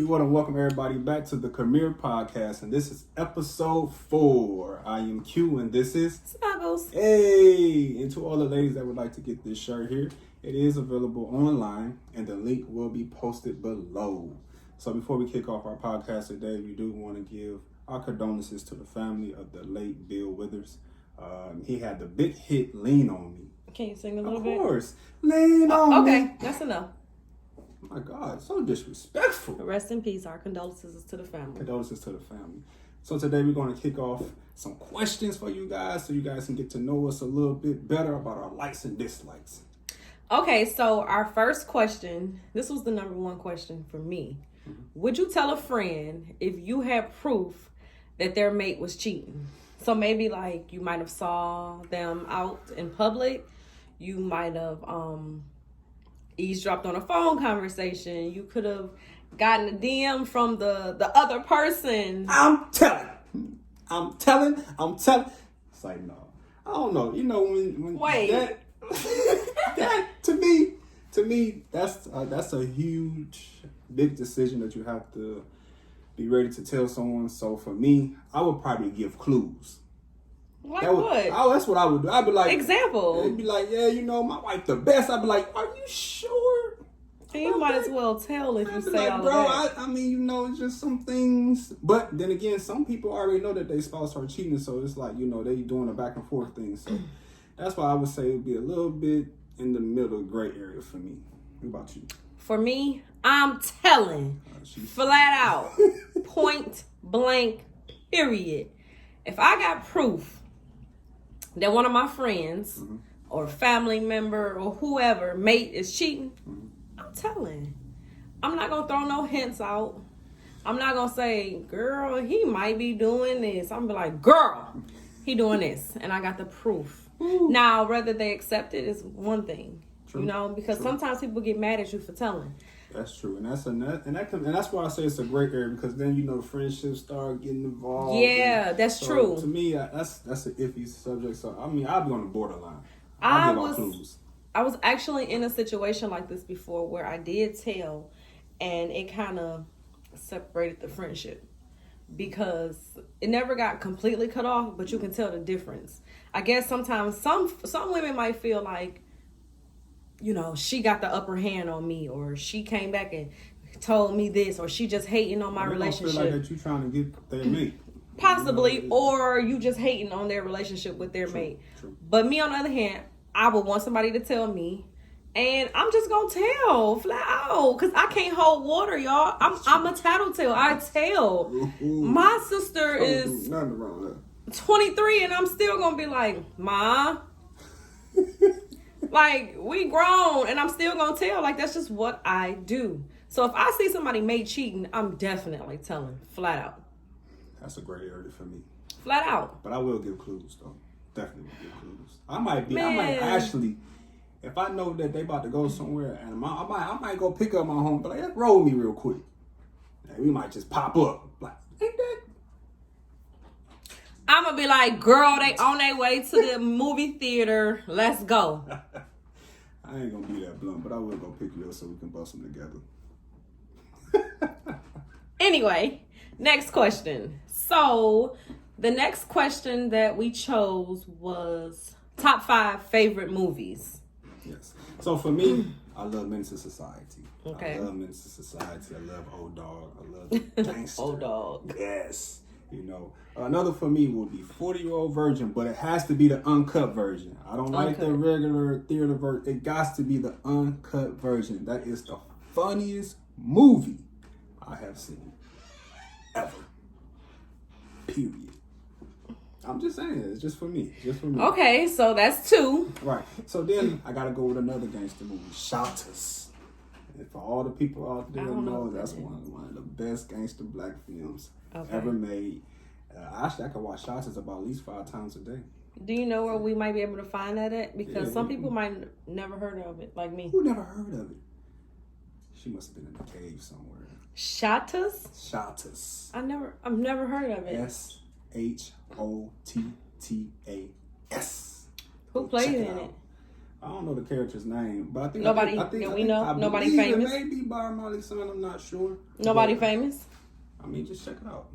want to welcome everybody back to the Comemere Podcast, and this is episode 4. I am Q, and this is Snuggles. Hey! And to all the ladies that would like to get this shirt here, it is available online, and the link will be posted below. So before we kick off our podcast today, we do want to give our condolences to the family of the late Bill Withers. He had the big hit "Lean on Me." Can you sing a little bit? Of course, "Lean on Me." Okay, that's enough. Oh my God, so disrespectful. Rest in peace. Our condolences to the family. Condolences to the family. So today we're going to kick off some questions for you guys so you guys can get to know us a little bit better about our likes and dislikes. Okay, so our first question, this was the number one question for me. Mm-hmm. Would you tell a friend if you had proof that their mate was cheating? So maybe like you might have saw them out in public. You might have eavesdropped on a phone conversation. You could have gotten a DM from the other person. I'm telling. It's like, no. I don't know. You know, when Wait. that to me, that's a huge, big decision that you have to be ready to tell someone. So for me, I would probably give clues. Like what? That's what I would do. I'd be like, example. It'd be like, yeah, you know, my wife the best. I'd be like, are you sure? And you might as well tell if you say like, all bro, of that. I mean, you know, it's just some things. But then again, some people already know that their spouse are cheating, so it's like, you know, they doing a back and forth thing. So that's why I would say it'd be a little bit in the middle gray area for me. What about you? For me, I'm telling, flat out, point blank, period. If I got proof that one of my friends or family member or whoever, mate, is cheating, I'm telling. I'm not going to throw no hints out. I'm not going to say, girl, he might be doing this. I'm going to be like, girl, he doing this. And I got the proof. Ooh. Now, whether they accept it is one thing. True. You know, because sometimes people get mad at you for telling. That's true, and that's why I say it's a great area, because then, you know, friendships start getting involved. Yeah, that's true. To me, that's an iffy subject. So I mean, I'll be on the borderline. I was actually in a situation like this before where I did tell, and it kind of separated the friendship because it never got completely cut off, but you can tell the difference. I guess sometimes some women might feel like, you know, she got the upper hand on me, or she came back and told me this, or she just hating on my relationship. Feel like that you trying to get their mate. Possibly, or you just hating on their relationship with their mate. True. But me, on the other hand, I would want somebody to tell me, and I'm just gonna tell flat out, because I can't hold water, y'all. I'm a tattletale. I tell. My sister is 23, and I'm still gonna be like, Ma. Like, we grown, and I'm still gonna tell. Like, that's just what I do. So if I see somebody mate cheating, I'm definitely telling, flat out. That's a great area for me. Flat out. But I will give clues, though. Definitely will give clues. I might actually, if I know that they about to go somewhere, and I might go pick up my home, but like, roll me real quick. And we might just pop up. Like, ain't that? I'm going to be like, girl, they on their way to the movie theater. Let's go. I ain't going to be that blunt, but I will go pick you up so we can bust them together. Anyway, next question. So, the next question that we chose was top 5 favorite movies. Yes. So, for me, I love Menace to Society. Okay. I love Menace to Society. I love Old Dog. I love Gangster. Old Dog. Yes. You know, another for me would be 40-Year-Old Virgin, but it has to be the uncut version. I don't like the regular theater version. It got to be the uncut version. That is the funniest movie I have seen ever. Period. I'm just saying, it's just for me. Okay, so that's 2. Right. So then I gotta go with another gangster movie, Shotters. And for all the people out there that know, that's one of the best gangster black films ever made. Actually, I could watch Shotters about at least 5 times a day. Do you know where we might be able to find that at? Because some people might never heard of it, like me. Who never heard of it? She must have been in a cave somewhere. Shotters? Shotters. I've never heard of it. SHOTTAS. Who played in it? I don't know the character's name, but I think Nobody famous. It may be Byron Molly's son. I'm not sure. Nobody famous. I mean, just check it out.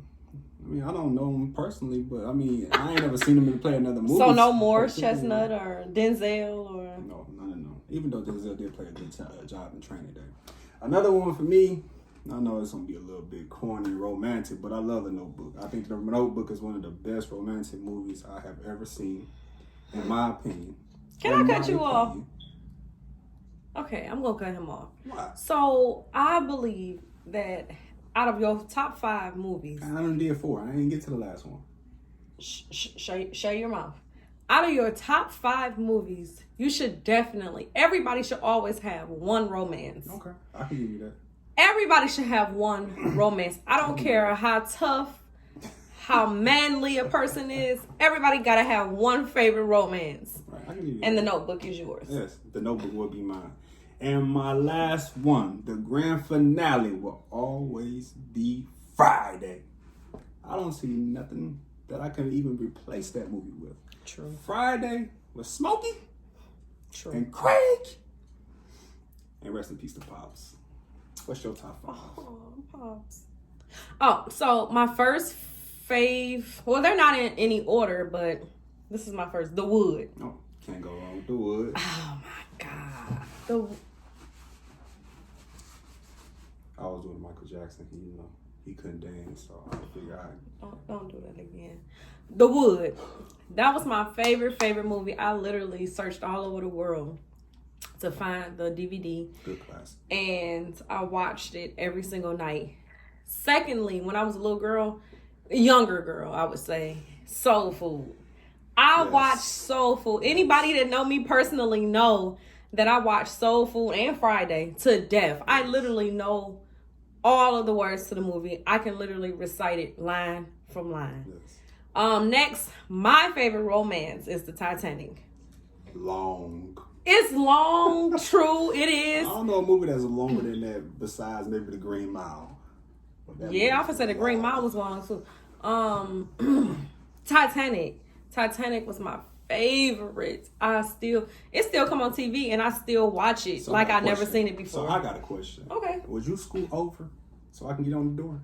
I mean, I don't know him personally, but I mean, I ain't never seen him play another movie. So no Morris Chestnut or Denzel or no, none of them. Even though Denzel did play a good job in Training Day. Another one for me. I know it's gonna be a little bit corny, romantic, but I love The Notebook. I think The Notebook is one of the best romantic movies I have ever seen, in my opinion. Can I cut you off? Okay, I'm gonna cut him off. Why? So I believe that out of your top 5 movies, I done did 4. I didn't get to the last one. Shut your mouth. Out of your top 5 movies, you should definitely. Everybody should always have one romance. Okay, I can give you that. Everybody should have one romance. I don't care how tough, how manly a person is. Everybody gotta have one favorite romance. Right, I can give you and that. The Notebook is yours. Yes, The Notebook will be mine. And my last one, the grand finale, will always be Friday. I don't see nothing that I can even replace that movie with. True. Friday with Smokey. True. And Craig. And rest in peace to Pops. What's your top 5? Oh, Pops. Oh, so my first fave, well, they're not in any order, but this is my first. The Wood. Oh, can't go wrong with The Wood. Oh my God. I was with Michael Jackson. He couldn't dance, so I figured Don't do that again. The Wood. That was my favorite movie. I literally searched all over the world to find the DVD. Good class. And I watched it every single night. Secondly, when I was a little girl, younger girl, I would say, Soul Food. I watched Soul Food. Anybody that know me personally know that I watched Soul Food and Friday to death. I literally know all of the words to the movie. I can literally recite it line from line. Yes. Next, my favorite romance is the Titanic. Long. It's long, true, it is. I don't know a movie that's longer than that besides maybe The Green Mile. Yeah, I would say The Green Mile was long too. Titanic was my favorite. It still come on TV and I still watch it like I never seen it before. So I got a question. Okay. Would you scoot over so I can get on the door?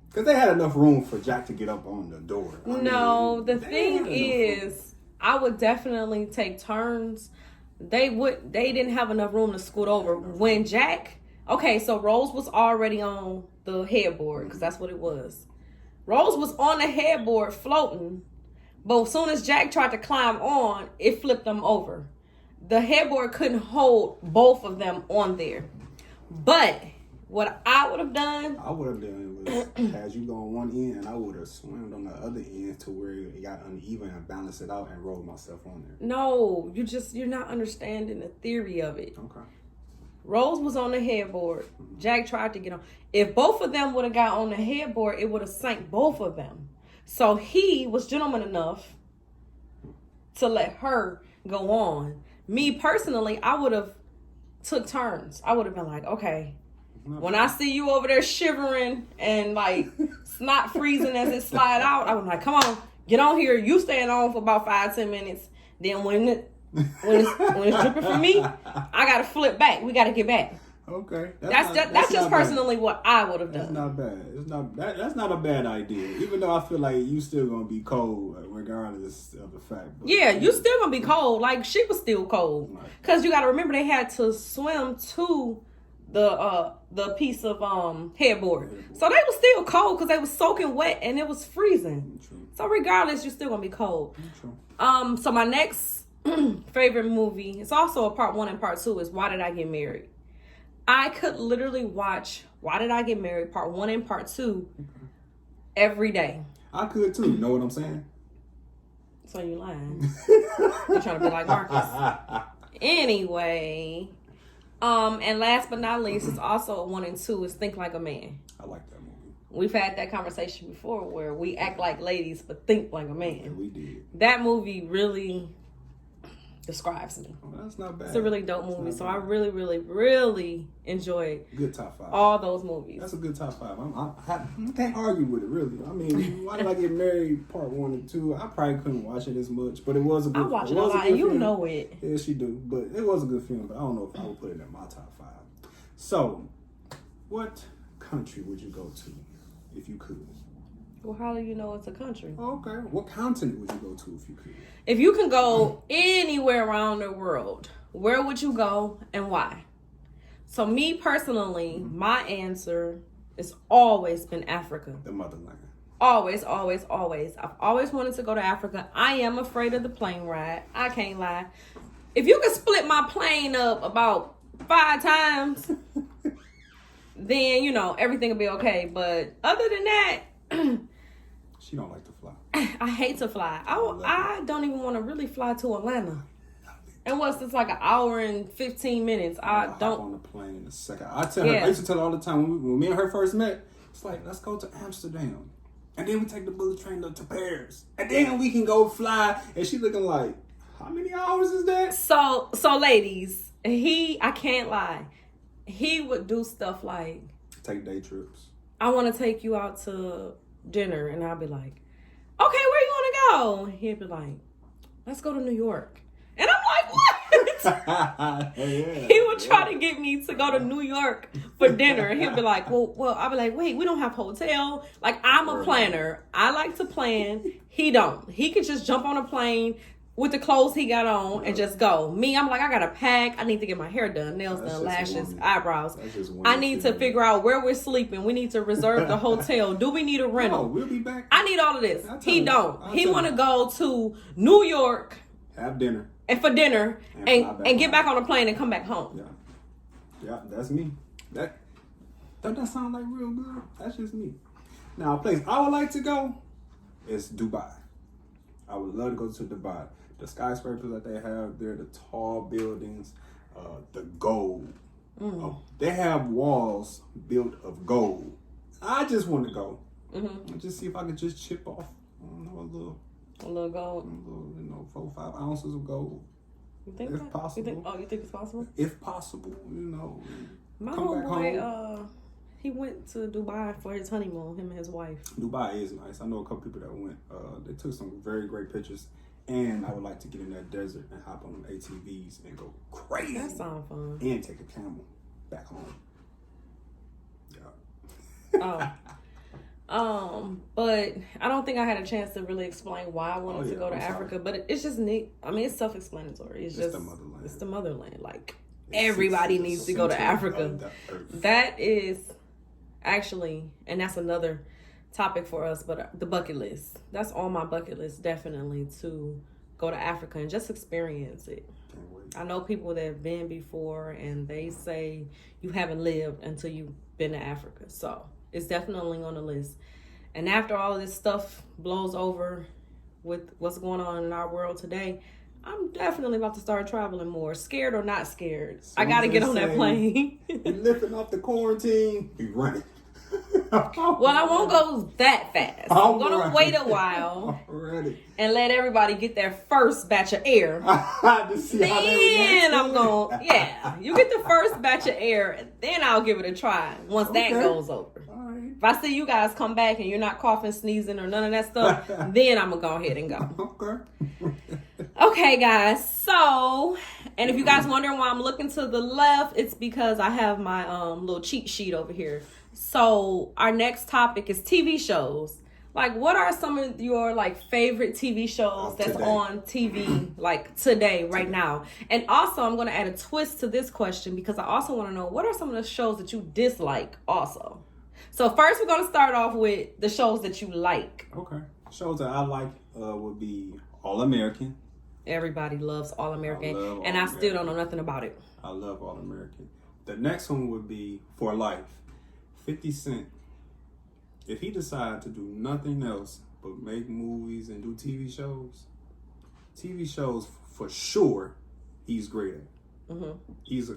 Because they had enough room for Jack to get up on the door. The thing is, I would definitely take turns. They didn't have enough room to scoot over. When Jack, so Rose was already on the headboard because that's what it was. Rose was on the headboard floating, but as soon as Jack tried to climb on, it flipped them over. The headboard couldn't hold both of them on there. But what I would have done was had you go on one end and I would have swam on the other end to where it got uneven and balanced it out and rolled myself on there. No, you're not understanding the theory of it. Okay. Rose was on the headboard. Jack tried to get on. If both of them would have got on the headboard, it would have sank both of them. So he was gentleman enough to let her go on. Me personally, I would have took turns. I would have been like, okay, when I see you over there shivering and like snot freezing as it slide out, I was like, come on, get on here. You staying on for about 5-10 minutes. Then when it's dripping from me, I gotta flip back. We gotta get back. Okay, that's just personally what I would have done. That's not bad. That's not a bad idea. Even though I feel like you still gonna be cold regardless of the fact. But yeah, you still gonna be cold. Like she was still cold because you gotta remember they had to swim to the piece of headboard. So they was still cold because they was soaking wet and it was freezing. True. So regardless, you're still gonna be cold. True. So my next favorite movie, it's also a part 1 and part 2, is Why Did I Get Married? I could literally watch Why Did I Get Married part 1 and part 2 every day. I could too. You know what I'm saying? So you lying. You're trying to be like Marcus. Anyway, and last but not least, it's also 1 and 2 is Think Like a Man. I like that movie. We've had that conversation before where we act like ladies but think like a man. Yeah, we did. That movie really, describes me. Oh, that's not bad. It's a really dope movie, so I really, really, really enjoyed good top 5. all those movies. That's a good top 5. I can't argue with it, really. I mean, Why Did I Get Married? Part 1 and 2. I probably couldn't watch it as much, but it was a good. I watch it a lot, and you know it. Yeah, she do, but it was a good film. But I don't know if I would put it in my top 5. So, what country would you go to if you could? Well, how do you know it's a country? Okay. What continent would you go to if you could? If you can go anywhere around the world, where would you go and why? So me personally, my answer has always been Africa. The motherland. Always, always, always. I've always wanted to go to Africa. I am afraid of the plane ride. I can't lie. If you could split my plane up about 5 times, then, you know, everything will be okay. But other than that... She don't like to fly. I hate to fly. I don't even want to really fly to Atlanta. And what's this, like an hour and 15 minutes? I don't. Hop on the plane in a second. I used to tell her all the time when me and her first met, it's like, let's go to Amsterdam. And then we take the bullet train to Paris. And then we can go fly. And she looking like, how many hours is that? So ladies, I can't lie. He would do stuff like, take day trips. I want to take you out to dinner. And I'll be like, okay, where you want to go? He'd be like, let's go to New York. And I'm like, what? He would try to get me to go to New York for dinner. And he'd be like, well, I'll be like, wait, we don't have hotel. Like, I'm a planner. I like to plan. He don't. He could just jump on a plane with the clothes he got on and just go. Me, I'm like, I gotta pack. I need to get my hair done, nails done, lashes, eyebrows. I need to figure out where we're sleeping. We need to reserve the hotel. Do we need a rental? No, we'll be back. I need all of this. He don't. He want to go to New York, have dinner, and for dinner, and get back on a plane and come back home. Yeah, that's me. That sound like real good? That's just me. Now, a place I would like to go is Dubai. I would love to go to Dubai. The skyscrapers that they have there, the tall buildings, the gold. They have walls built of gold. I just want to go. And just see if I could just chip off, a little gold. 4 or 5 ounces of gold. You think if possible? You think it's possible? If possible, My homeboy, he went to Dubai for his honeymoon, him and his wife. Dubai is nice. I know a couple people that went. They took some very great pictures. And I would like to get in that desert and hop on them ATVs and go crazy. That sounds fun. And take a camel back home. But I don't think I had a chance to really explain why I wanted to go to Africa. But it's just neat. I mean, it's self-explanatory. It's just the motherland. It's the motherland. Like, everybody needs to go to Africa. That is actually, and that's another topic for us, but the bucket list. That's on my bucket list, definitely, to go to Africa and just experience it. I know people that have been before, and they say you haven't lived until you've been to Africa. So it's definitely on the list. And after all of this stuff blows over with what's going on in our world today, I'm definitely about to start traveling more. Scared or not scared, I got to get on that plane. We lifting off the quarantine, we running. Well, I won't go that fast. I'm going to wait a while and let everybody get their first batch of air. Then I'm going, you get the first batch of air, and then I'll give it a try once that goes over. Right. If I see you guys come back and you're not coughing, sneezing, or none of that stuff, then I'm going to go ahead and go. Okay, guys. So, and if you guys wondering why I'm looking to the left, it's because I have my little cheat sheet over here. So our next topic is TV shows. Like, what are some of your favorite TV shows that's on TV today, right now? And also, I'm going to add a twist to this question because I also want to know, what are some of the shows that you dislike also? So first, we're going to start off with the shows that you like. Okay. Shows that I like would be All American. Everybody loves All American, and I still don't know nothing about it. I love All American. The next one would be For Life. 50 Cent, if he decided to do nothing else but make movies and do TV shows for sure, he's great at. He's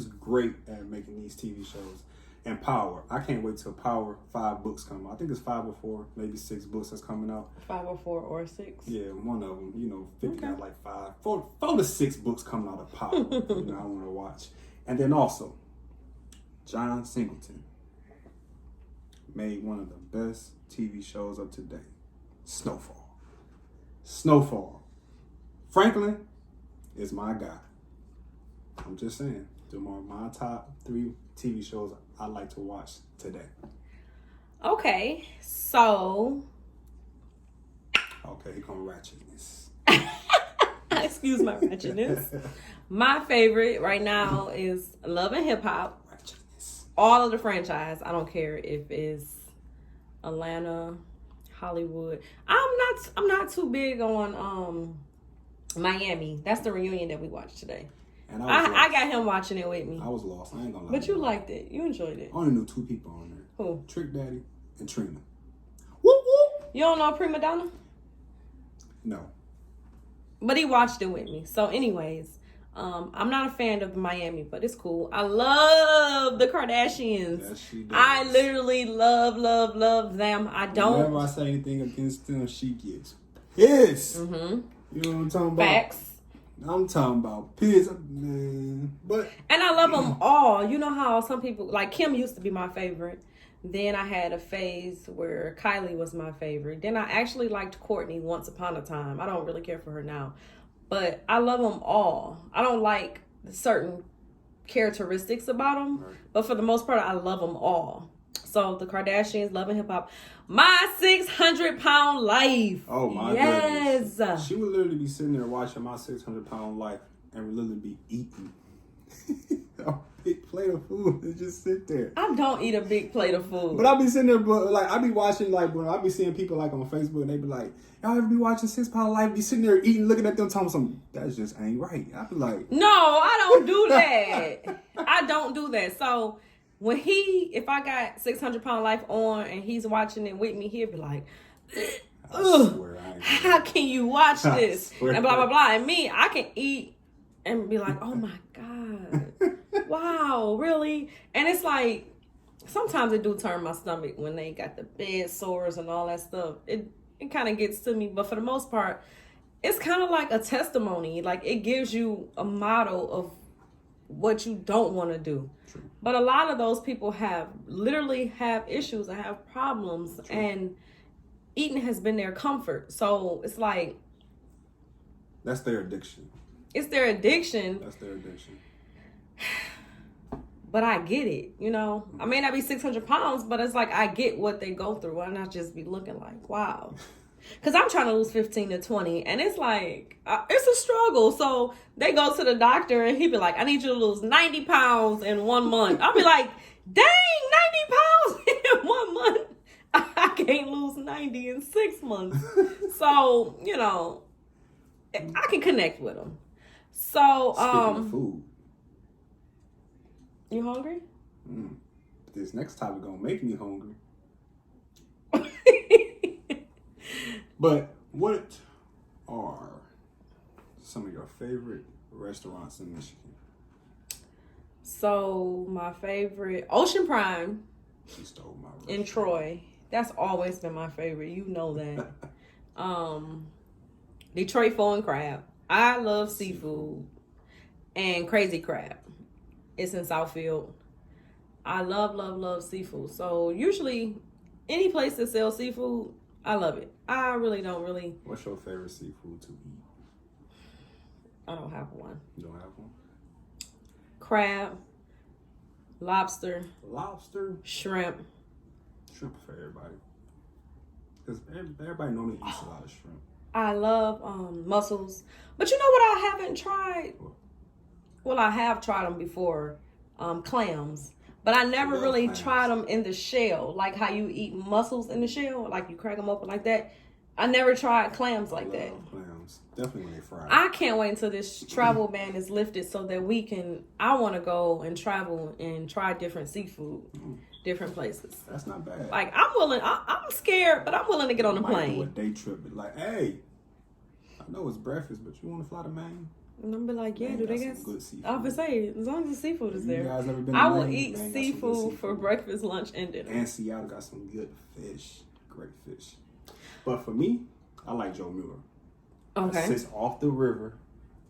great at making these TV shows. And Power. I can't wait till Power 5 books come out. I think it's 5 or 4, maybe 6 books that's coming out. 5 or 4 or 6? Yeah, one of them. 50 got like 4 to 6 books coming out of Power. I want to watch. And then also, John Singleton made one of the best TV shows of today. Snowfall. Franklin is my guy. I'm just saying. They're my top 3 TV shows I like to watch today. Okay, so. Okay, here come ratchetness. Excuse my ratchetness. My favorite right now is Love and Hip Hop. Ratchetness. All of the franchise. I don't care if it's Atlanta, Hollywood. I'm not too big on Miami. That's the reunion that we watched today. And I got him watching it with me. I was lost. I ain't gonna lie. But you liked it. You enjoyed it. I only knew 2 people on there. Who? Trick Daddy and Trina. Whoop whoop. You don't know Prima Donna? No. But he watched it with me. So anyways, I'm not a fan of Miami, but it's cool. I love the Kardashians. Yes, she does. I literally love them. I don't. Whenever I say anything against them, she gets pissed. Mm-hmm. You know what I'm talking about? Facts. I'm talking about pissed, man. And I love them all. You know how some people, like Kim used to be my favorite. Then I had a phase where Kylie was my favorite. Then I actually liked Courtney once upon a time. I don't really care for her now. But I love them all. I don't like certain characteristics about them. Right. But for the most part, I love them all. So the Kardashians, Love and Hip Hop. My 600-pound life. Oh, my goodness. She would literally be sitting there watching My 600-Pound Life and would literally be eating a big plate of food and just sit there. I don't eat a big plate of food. But I'll be sitting there, but like I be watching, like when I be seeing people like on Facebook and they be like, y'all ever be watching 6-Pound Life, be sitting there eating, looking at them, telling something, that just ain't right. I be like, no, I don't do that. I don't do that. So when if I got 600-Pound Life on and he's watching it with me, he'll be like, ugh, how can you watch this? And blah, blah, blah. And me, I can eat and be like, oh my God, wow, really? And it's like, sometimes it do turn my stomach when they got the bed sores and all that stuff. It kind of gets to me. But for the most part, it's kind of like a testimony. Like it gives you a model of what you don't want to do. True. But a lot of those people literally have issues and have problems. True. And eating has been their comfort. So it's like, that's their addiction. It's their addiction. That's their addiction. But I get it, you know. I may not be 600 pounds, but it's like I get what they go through. And I just be looking like, wow. Because I'm trying to lose 15 to 20. And it's like, it's a struggle. So they go to the doctor and he be like, I need you to lose 90 pounds in 1 month. I'll be like, dang, 90 pounds in 1 month. I can't lose 90 in 6 months. So, you know, I can connect with them. So, speaking of food. You hungry? This next topic gonna make me hungry. But what are some of your favorite restaurants in Michigan? So my favorite, Ocean Prime. She stole my restaurant. In Troy. That's always been my favorite. You know that. Detroit Pho and Crab. I love seafood. And Crazy Crab. It's in Southfield. I love seafood. So usually any place that sells seafood, I love it. I really don't really. What's your favorite seafood to eat? I don't have one. You don't have one? Crab, lobster, shrimp. Shrimp for everybody. Because everybody normally eats a lot of shrimp. I love mussels. But you know what I haven't tried? Well, I have tried them before. Clams. But I never really tried them in the shell. Like how you eat mussels in the shell. Like you crack them open like that. I never tried clams like that. Clams. Definitely when they fry. I can't wait until this travel ban is lifted so that I want to go and travel and try different seafood. Different places. That's not bad. Like I'm willing. I'm scared, but I'm willing to get on the plane. Do a day trip. Like, hey, I know it's breakfast, but you want to fly to Maine? And I'm be like, yeah, Man, do they got get some good seafood? I would say, as long as the seafood is You there. guys ever been to I will Maine? eat Man, got some good seafood for breakfast, lunch, and dinner. And Seattle got some good fish. Great fish. But for me, I like Joe Mueller. Okay. It sits off the river,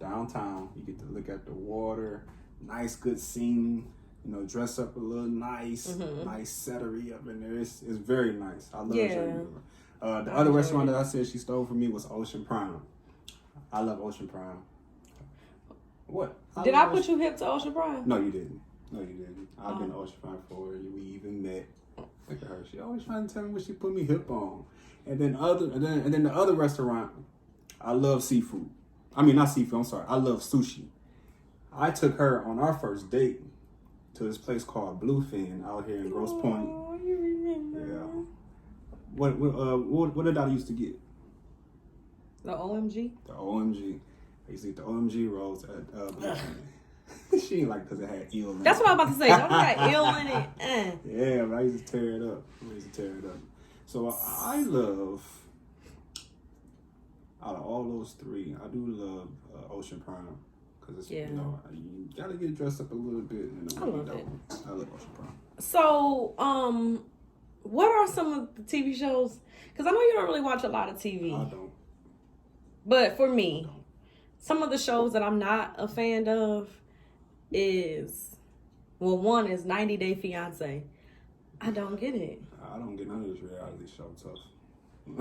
downtown. You get to look at the water. Nice, good scene. You know, dress up a little nice. Nice settery up in there. It's very nice. I love Joe Mueller. The other restaurant that I said she stole from me was Ocean Prime. I love Ocean Prime. What? Did I put you hip to Ocean Prime? No, you didn't. I've been to Ocean Prime before. We even met. Look at her. She always trying to tell me what she put me hip on. And then the other restaurant, I love seafood. I mean, not seafood. I'm sorry. I love sushi. I took her on our first date to this place called Bluefin out here in Grosse Pointe. Oh, you remember? Yeah. What did I used to get? The OMG? The OMG. I used to eat the OMG rolls at Bluefin. She ain't like because it had eel in it. That's what I was about to say. Don't got eel in it. Yeah, but I used to tear it up. So I love, out of all those three, I do love Ocean Prime. Because it's, you know, you got to get dressed up a little bit. I love it. I love Ocean Prime. So, what are some of the TV shows? Because I know you don't really watch a lot of TV. I don't. But for me, some of the shows that I'm not a fan of is, well, one is 90 Day Fiance. I don't get it. I don't get none of this reality show stuff.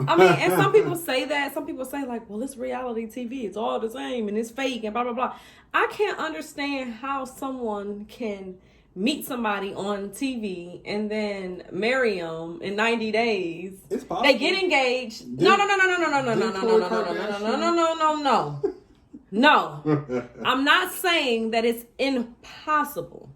I mean, and some people say that. Some people say, like, well, it's reality TV. It's all the same and it's fake and blah, blah, blah. I can't understand how someone can meet somebody on TV and then marry them in 90 days. It's possible. They get engaged. No. I'm not saying that it's impossible.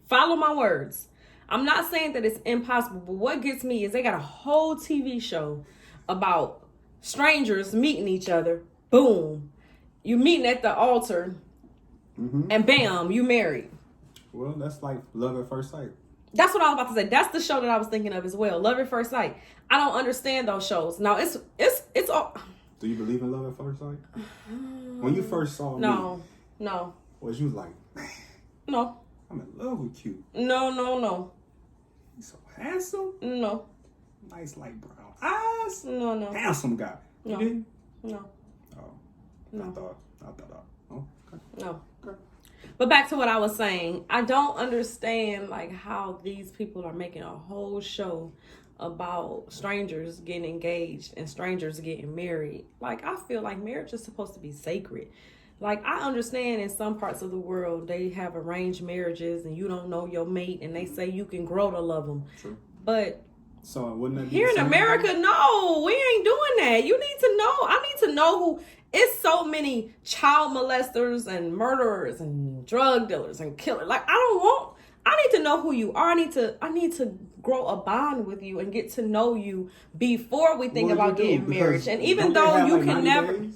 Follow my words. I'm not saying that it's impossible, but what gets me is they got a whole TV show about strangers meeting each other. Boom. You meeting at the altar and bam, you married. Well, that's like love at first sight. That's what I was about to say. That's the show that I was thinking of as well. Love at first sight. I don't understand those shows. Now it's all. Do you believe in love at first sight? When you first saw me, no. Was you like, man? No. I'm in love with you. No. He's so handsome. No. Nice light brown eyes. No. Handsome guy. No. You didn't? No. Oh. No. I thought. Oh, okay. No. Okay. But back to what I was saying, I don't understand like how these people are making a whole show about strangers getting engaged and strangers getting married. Like, I feel like marriage is supposed to be sacred. Like, I understand in some parts of the world they have arranged marriages and you don't know your mate and they say you can grow to love them. True. But so wouldn't that be here in America, no, we ain't doing that. You need to know. I need to know who. It's so many child molesters and murderers and drug dealers and killers. Like, I need to know who you are. I need to grow a bond with you and get to know you before we think about getting married. And even though you can never. 90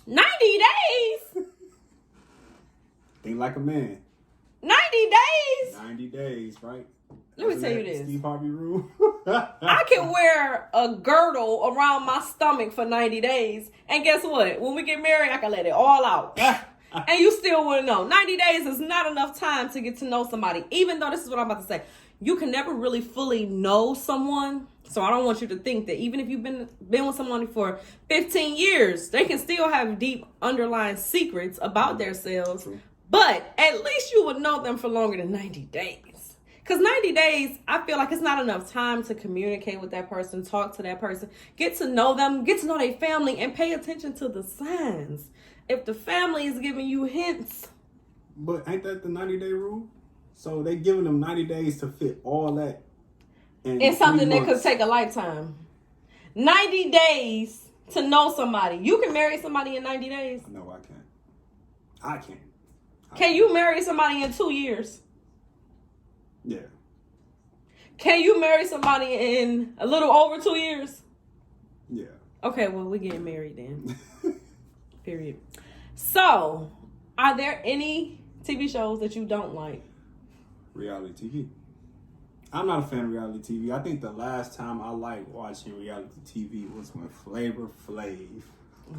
days? Think like a man. 90 days? 90 days, right? Let me tell you this. Steve Harvey rule. I can wear a girdle around my stomach for 90 days. And guess what? When we get married, I can let it all out. And you still wouldn't know. 90 days is not enough time to get to know somebody. Even though, this is what I'm about to say, you can never really fully know someone. So I don't want you to think that even if you've been with someone for 15 years, they can still have deep underlying secrets about themselves. True. But at least you would know them for longer than 90 days. Because 90 days, I feel like it's not enough time to communicate with that person, talk to that person, get to know them, get to know their family, and pay attention to the signs. If the family is giving you hints. But ain't that the 90-day rule? So they giving them 90 days to fit all that. It's something that could take a lifetime. 90 days to know somebody. You can marry somebody in 90 days. No, I can't. I can't. Can you marry somebody in 2 years? Yeah. Can you marry somebody in a little over 2 years? Yeah. Okay, well, we're getting married then. Period. So, are there any TV shows that you don't like? Reality TV. I'm not a fan of reality TV. I think the last time I liked watching reality TV was when Flavor Flav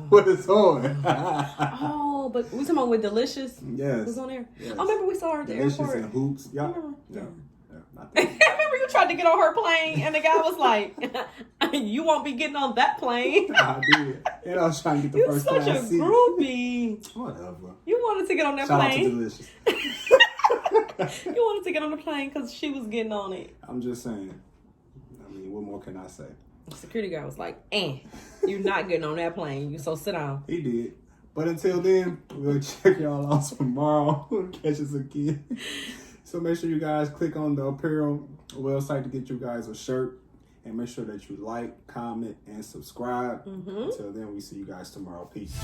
What is on? Oh, but we talking about with Delicious? Yes. Who's on there? Yes. I remember we saw her at the Delicious airport. and Hoops. Yeah. Yeah. Not I that. remember you tried to get on her plane, and the guy was like, "You won't be getting on that plane." I did. And I was trying to get the You're first such a class seat. groupie. Whatever. You wanted to get on that Shout out to plane. Delicious. You wanted to get on the plane because she was getting on it. I'm just saying. I mean, what more can I say? The security guy was like, you're not getting on that plane. So sit down. He did. But until then, we'll check y'all out tomorrow. We'll catch us again. So make sure you guys click on the Apparel website to get you guys a shirt. And make sure that you like, comment, and subscribe. Until then, we see you guys tomorrow. Peace.